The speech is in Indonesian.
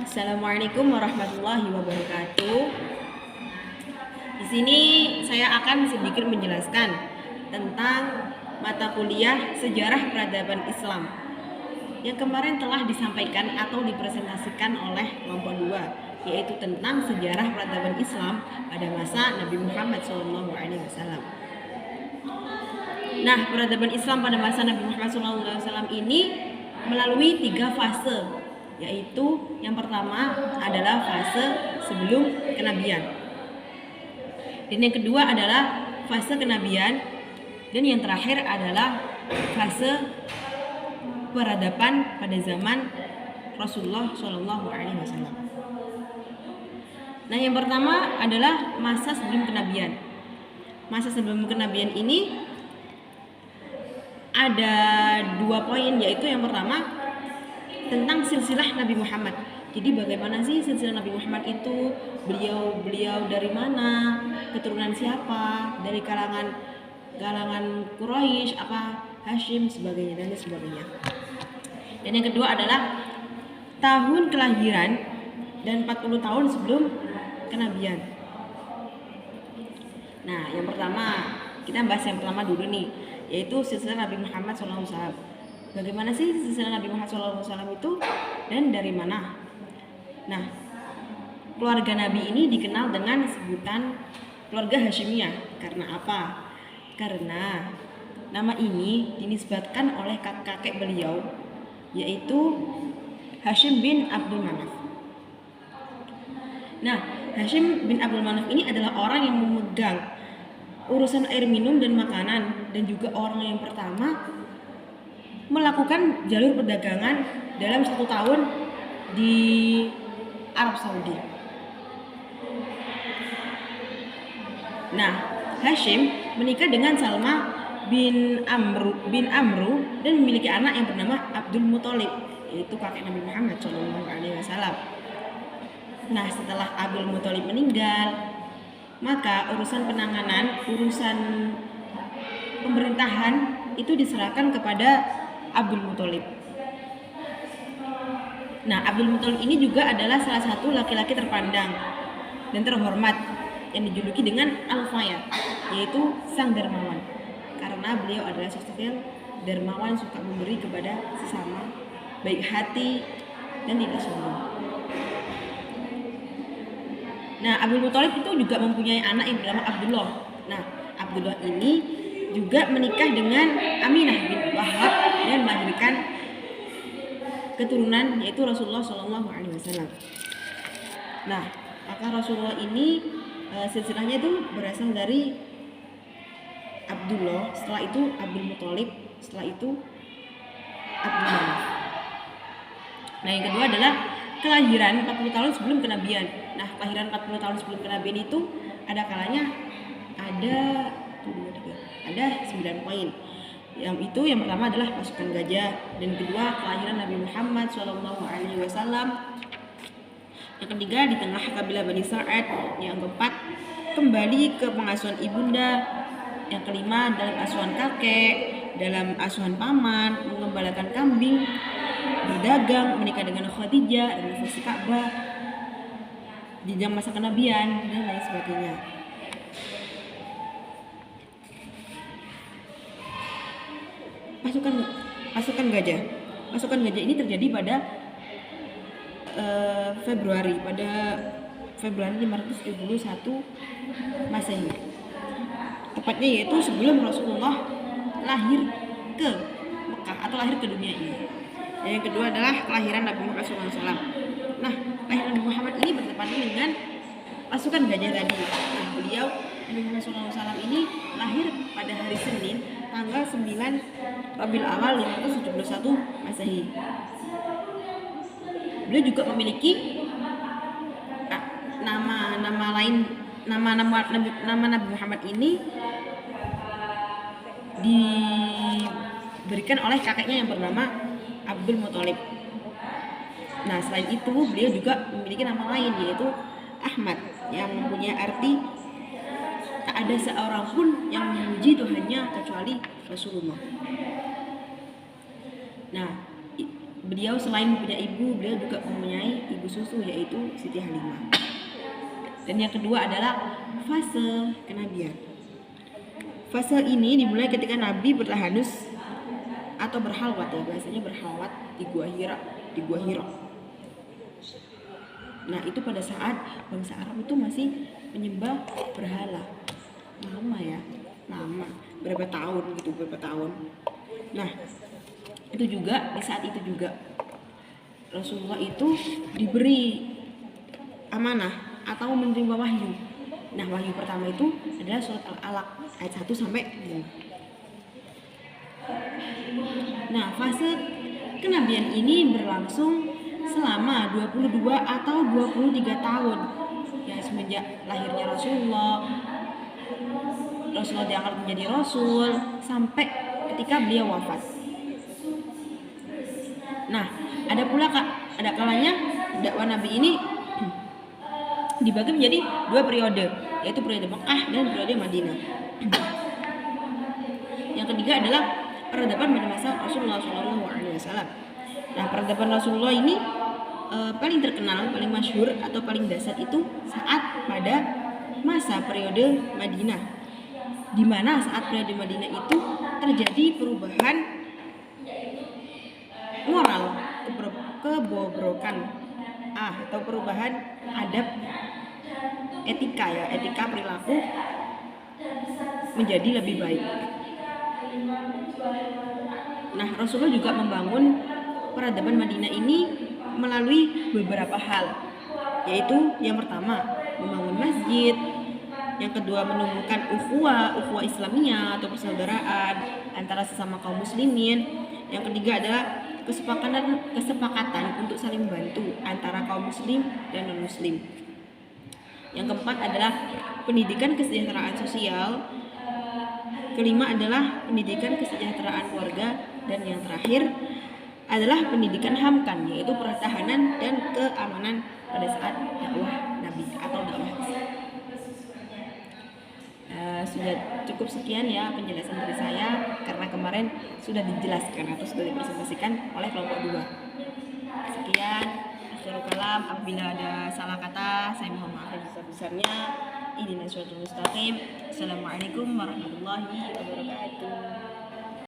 Assalamualaikum warahmatullahi wabarakatuh. Di sini saya akan sedikit menjelaskan tentang mata kuliah Sejarah Peradaban Islam yang kemarin telah disampaikan atau dipresentasikan oleh kelompok 2, yaitu tentang sejarah peradaban Islam pada masa Nabi Muhammad SAW. Nah, peradaban Islam pada masa Nabi Muhammad SAW ini melalui 3 fase, yaitu yang pertama adalah fase sebelum kenabian, dan yang kedua adalah fase kenabian, dan yang terakhir adalah fase peradaban pada zaman Rasulullah SAW. Nah, yang pertama adalah masa sebelum kenabian. Masa sebelum kenabian ini ada 2 poin, yaitu yang pertama tentang silsilah Nabi Muhammad. Jadi bagaimana sih silsilah Nabi Muhammad itu, beliau dari mana, keturunan siapa, dari kalangan Quraisy, apa Hashim, sebagainya dan sebagainya. Dan yang kedua adalah tahun kelahiran dan 40 tahun sebelum kenabian. Nah, yang pertama kita bahas yang pertama dulu nih, yaitu silsilah Nabi Muhammad SAW. Bagaimana sih silsilah Nabi Muhammad SAW itu dan dari mana? Nah, keluarga Nabi ini dikenal dengan sebutan keluarga Hashimiyah. Karena apa? Karena nama ini dinisbatkan oleh kakek beliau, yaitu Hashim bin Abdul Manaf. Nah, Hashim bin Abdul Manaf ini adalah orang yang memegang urusan air minum dan makanan, dan juga orang yang pertama melakukan jalur perdagangan dalam 1 tahun di Arab Saudi. Nah, Hashim menikah dengan Salma bin Amru dan memiliki anak yang bernama Abdul Muthalib, yaitu kakek Nabi Muhammad SAW. Nah, setelah Abdul Muthalib meninggal, maka urusan pemerintahan itu diserahkan kepada Abdul Muthalib. Nah, Abdul Muthalib ini juga adalah salah satu laki-laki terpandang dan terhormat yang dijuluki dengan Al-Fayad, yaitu sang dermawan. Karena beliau adalah sosok yang dermawan, suka memberi kepada sesama, baik hati dan tidak sombong. Nah, Abdul Muthalib itu juga mempunyai anak yang bernama Abdullah. Nah, Abdullah ini juga menikah dengan Aminah bin Wahab dan melahirkan keturunan, yaitu Rasulullah SAW. Nah, maka Rasulullah ini silsilahnya itu berasal dari Abdullah, setelah itu Abdul Muthalib, setelah itu Abdul Manaf. Nah, yang kedua adalah kelahiran 40 tahun sebelum kenabian. Nah, kelahiran 40 tahun sebelum kenabian itu ada kalanya ada 9 poin. Yang pertama adalah pasukan gajah, dan kedua kelahiran Nabi Muhammad SAW. Yang ketiga di tengah kabilah Bani Sa'ad. Yang keempat kembali ke pengasuhan ibunda. Yang kelima dalam asuhan kakek, dalam asuhan paman, mengembalakan kambing, berdagang, menikah dengan Khadijah, renovasi Ka'bah, jenjang masa kenabian, dan lain sebagainya. Pasukan gajah ini terjadi pada Februari 571 Masehi, tepatnya yaitu sebelum Rasulullah lahir ke Mekah atau lahir ke dunia ini. Dan yang kedua adalah kelahiran Nabi Muhammad SAW. Nah, kelahiran Nabi Muhammad ini bertepatan dengan pasukan gajah tadi. Nah, beliau Nabi Muhammad SAW ini lahir pada hari Senin tanggal 9 Rabiul Awal 571 Masehi. Beliau juga memiliki nama Nabi Muhammad ini diberikan oleh kakeknya yang bernama Abdul Muthalib. Nah, selain itu beliau juga memiliki nama lain, yaitu Ahmad, yang mempunyai arti tak ada seorang pun yang memuji Tuhannya kecuali Rasulullah. Nah, Beliau selain mempunyai ibu, beliau juga mempunyai ibu susu, yaitu Siti Halimah. Dan yang kedua adalah fase kenabian. Fase ini dimulai ketika Nabi bertahanus atau berhalwat, ya biasanya berhalwat di Gua Hira. Nah, itu pada saat bangsa Arab itu masih menyembah berhala. Lama, berapa tahun. Nah, itu juga di saat itu juga Rasulullah itu diberi amanah atau menerima wahyu. Nah, wahyu pertama itu adalah surat Al-Alaq ayat 1 sampai 6. Nah, fase kenabian ini berlangsung selama 22 atau 23 tahun. Ya, semenjak lahirnya Rasulullah diangkat menjadi rasul sampai ketika beliau wafat. Nah, ada kalanya dakwah Nabi ini dibagi menjadi 2 periode, yaitu periode Mekah dan periode Madinah. Yang ketiga adalah peradaban pada masa Rasulullah SAW. Nah, peradaban Rasulullah ini paling terkenal, paling masyhur atau paling dasar itu saat pada masa periode Madinah, di mana saat periode Madinah itu terjadi perubahan moral, kebobrokan atau perubahan adab etika perilaku menjadi lebih baik. Nah, Rasulullah juga membangun peradaban Madinah ini melalui beberapa hal, yaitu yang pertama membangun masjid, yang kedua menumbuhkan ukhuwah Islamiyah atau persaudaraan antara sesama kaum muslimin, yang ketiga adalah kesepakatan untuk saling membantu antara kaum muslim dan non muslim, yang keempat adalah pendidikan kesejahteraan sosial, kelima adalah pendidikan kesejahteraan keluarga, dan yang terakhir adalah pendidikan hamkan, yaitu pertahanan dan keamanan pada saat dakwah Nabi atau dakwah. Sudah cukup sekian ya penjelasan dari saya, karena kemarin sudah dijelaskan atau sudah dipresentasikan oleh kelompok 2. Sekian, akhirul kalam. Apabila ada salah kata, saya mohon maaf yang sebesar-besarnya. Ihdinas siratal mustaqim. Assalamualaikum warahmatullahi wabarakatuh.